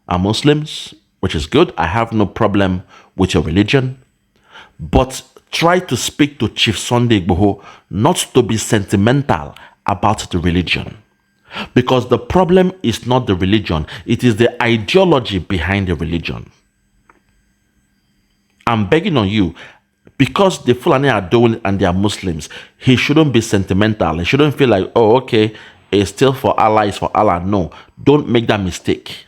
are Muslims, which is good. I have no problem with your religion. But try to speak to Chief Sunday Igboho not to be sentimental about the religion. Because the problem is not the religion, it is the ideology behind the religion. I'm begging on you, because the Fulani are doing and they are Muslims, he shouldn't be sentimental. He shouldn't feel like, oh, okay, it's still for Allah, it's for Allah. No, don't make that mistake.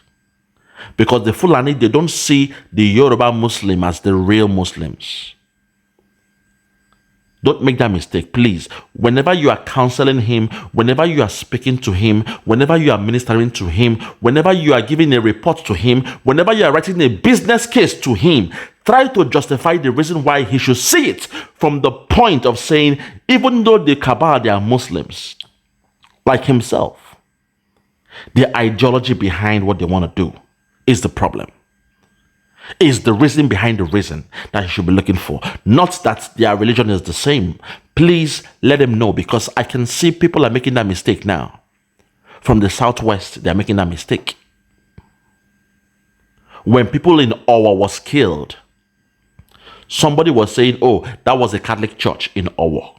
Because the Fulani, they don't see the Yoruba Muslim as the real Muslims. Don't make that mistake, please. Whenever you are counseling him, whenever you are speaking to him, whenever you are ministering to him, whenever you are giving a report to him, whenever you are writing a business case to him, try to justify the reason why he should see it from the point of saying, even though the cabal, they are Muslims, like himself, the ideology behind what they want to do is the problem. Is the reason behind the reason that you should be looking for. Not that their religion is the same. Please let them know, because I can see people are making that mistake now. From the southwest, they're making that mistake. When people in Owo was killed, somebody was saying, oh, that was a Catholic church in Owo.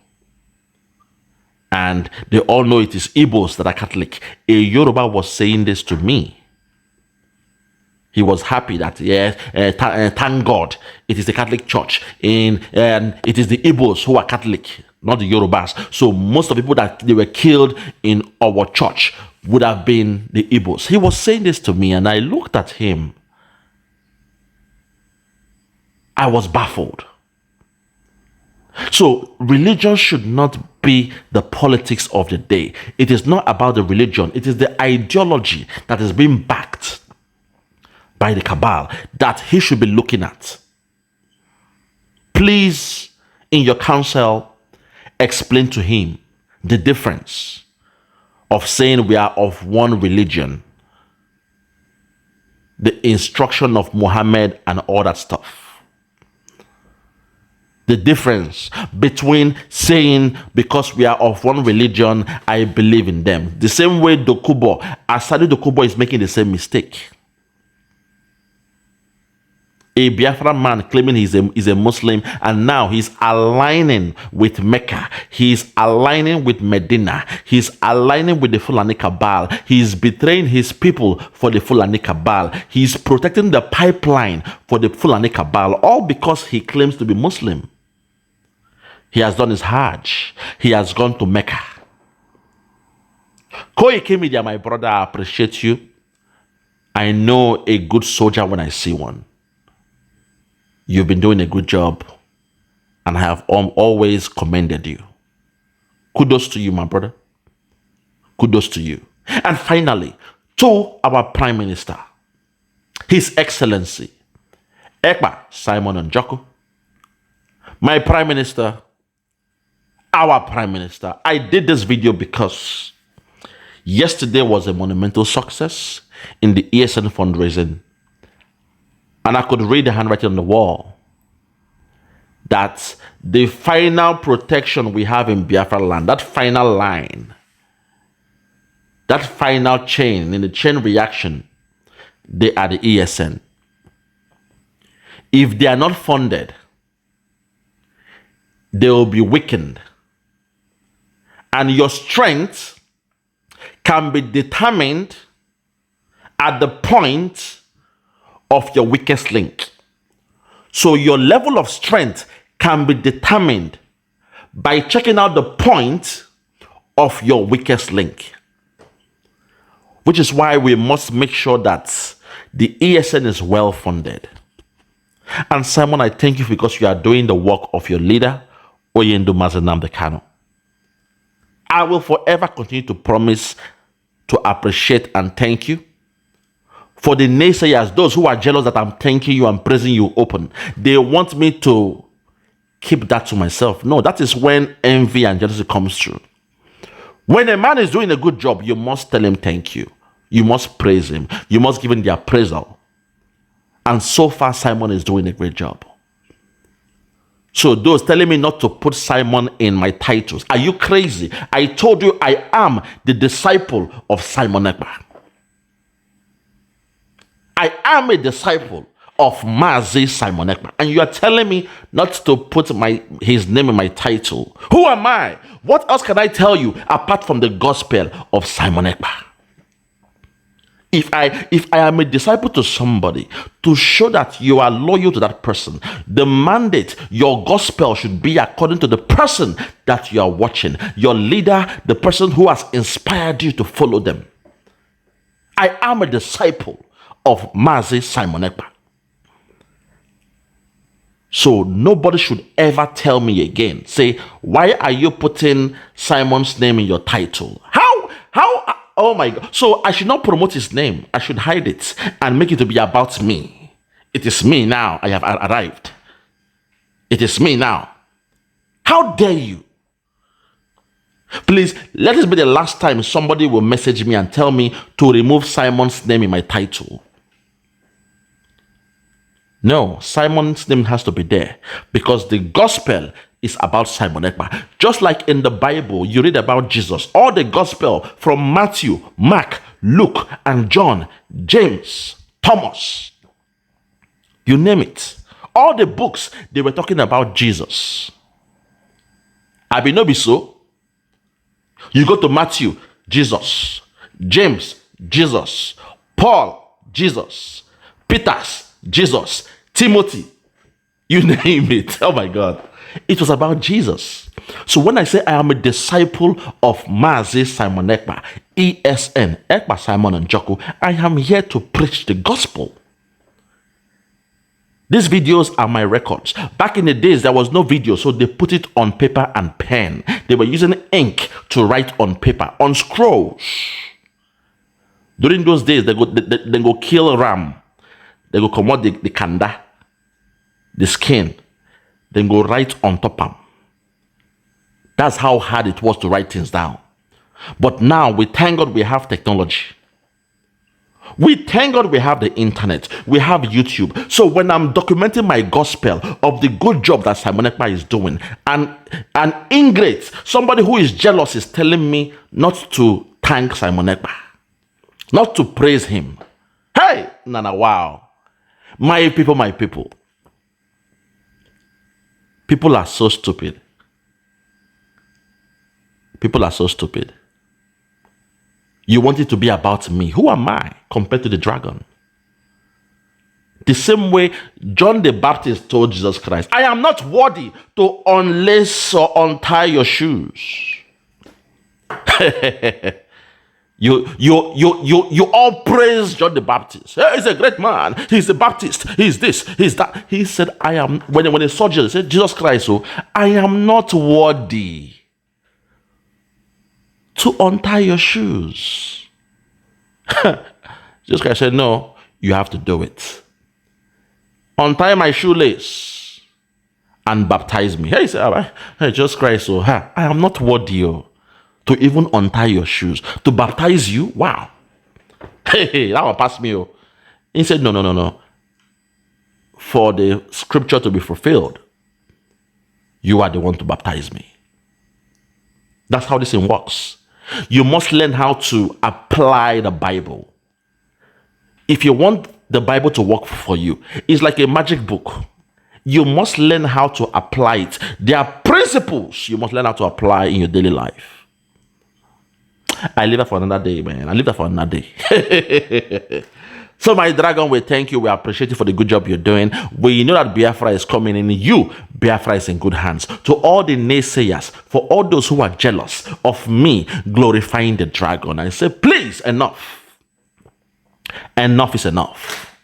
And they all know it is Igbos that are Catholic. A Yoruba was saying this to me. He was happy that, yes, thank God, it is the Catholic church. And it is the Igbos who are Catholic, not the Yorubas. So most of the people that they were killed in our church would have been the Igbos. He was saying this to me, and I looked at him. I was baffled. So religion should not be the politics of the day. It is not about the religion. It is the ideology that is being backed by the cabal that he should be looking at. Please, in your counsel, explain to him the difference of saying we are of one religion, the instruction of Muhammad and all that stuff. The difference between saying because we are of one religion, I believe in them. The same way Dokubo, Asadu Dokubo is making the same mistake. A Biafra man claiming he's a Muslim, and now he's aligning with Mecca. He's aligning with Medina. He's aligning with the Fulani cabal. He's betraying his people for the Fulani cabal. He's protecting the pipeline for the Fulani cabal, all because he claims to be Muslim. He has done his Hajj. He has gone to Mecca. Koike Media, my brother, I appreciate you. I know a good soldier when I see one. You've been doing a good job, and I have always commended you. Kudos to you, my brother. Kudos to you. And finally, to our Prime Minister, His Excellency, Ekpa Simon Njoku. My Prime Minister, our Prime Minister, I did this video because yesterday was a monumental success in the ESN fundraising. And I could read the handwriting on the wall that the final protection we have in Biafraland, that final line, that final chain, in the chain reaction, they are the ESN. If they are not funded, they will be weakened. And your strength can be determined at the point of your weakest link. So your level of strength can be determined by checking out the point of your weakest link. Which is why we must make sure that the ESN is well funded. And Simon, I thank you because you are doing the work of your leader, Oyendu Mazenam Kano. I will forever continue to promise to appreciate and thank you. For the naysayers, those who are jealous that I'm thanking you and praising you open, they want me to keep that to myself. No, that is when envy and jealousy comes through. When a man is doing a good job, you must tell him thank you. You must praise him. You must give him the appraisal. And so far, Simon is doing a great job. So those telling me not to put Simon in my titles, are you crazy? I told you I am the disciple of Simon Ekpa. I am a disciple of Mazi Simon Ekpa, and you are telling me not to put his name in my title. Who am I? What else can I tell you apart from the gospel of Simon Ekpa? If I am a disciple to somebody, to show that you are loyal to that person, the mandate, your gospel should be according to the person that you are watching, your leader, the person who has inspired you to follow them. I am a disciple of Mazi Simon Ekpa. So nobody should ever tell me again, say, why are you putting Simon's name in your title? How, oh my God. So I should not promote his name. I should hide it and make it to be about me. It is me now. I have arrived. It is me now. How dare you? Please, let this be the last time somebody will message me and tell me to remove Simon's name in my title. No, Simon's name has to be there because the gospel is about Simon Ekpa. Just like in the Bible, you read about Jesus. All the gospel from Matthew, Mark, Luke, and John, James, Thomas, you name it. All the books, they were talking about Jesus. Abinobi so. You go to Matthew, Jesus. James, Jesus. Paul, Jesus. Peter's, Jesus. Timothy, you name it. Oh my God. It was about Jesus. So when I say I am a disciple of Mazi Simon Ekpa, ESN, Ekpa Simon and Joko, I am here to preach the gospel. These videos are my records. Back in the days, there was no video, so they put it on paper and pen. They were using ink to write on paper, on scrolls. During those days, they go kill a ram. They go come out the kanda, the skin, then go write on top of them. That's how hard it was to write things down. But now, we thank God we have technology. We thank God we have the internet. We have YouTube. So when I'm documenting my gospel of the good job that Simon Ekpa is doing, and an ingrate, somebody who is jealous is telling me not to thank Simon Ekpa, not to praise him. Hey, Nana, wow. My people. People are so stupid. People are so stupid. You want it to be about me. Who am I compared to the dragon? The same way John the Baptist told Jesus Christ, I am not worthy to unlace or untie your shoes. You all praise John the Baptist. Hey, he's a great man. He's a Baptist. He's this. He's that. He said, I am, when he saw Jesus, he said, Jesus Christ, so I am not worthy to untie your shoes. Jesus Christ said, no, you have to do it. Untie my shoelace and baptize me. Hey, he said, hey, Jesus Christ, so I am not worthy to even untie your shoes. To baptize you? Wow. Hey, that one passed me. He said, no. For the scripture to be fulfilled, you are the one to baptize me. That's how this thing works. You must learn how to apply the Bible. If you want the Bible to work for you, it's like a magic book. You must learn how to apply it. There are principles you must learn how to apply in your daily life. I leave that for another day, man. I leave that for another day. So, my dragon, we thank you. We appreciate you for the good job you're doing. We know that Biafra is coming in. Biafra is in good hands. To all the naysayers, for all those who are jealous of me glorifying the dragon, I say, please, enough. Enough is enough.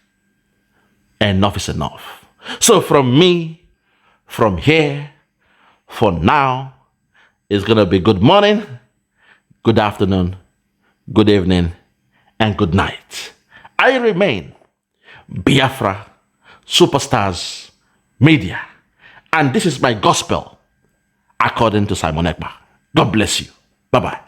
Enough is enough. So, from me, from here, for now, it's going to be good morning, good afternoon, good evening, and good night. I remain Biafra Superstars Media, and this is my gospel according to Simon Ekpa. God bless you. Bye-bye.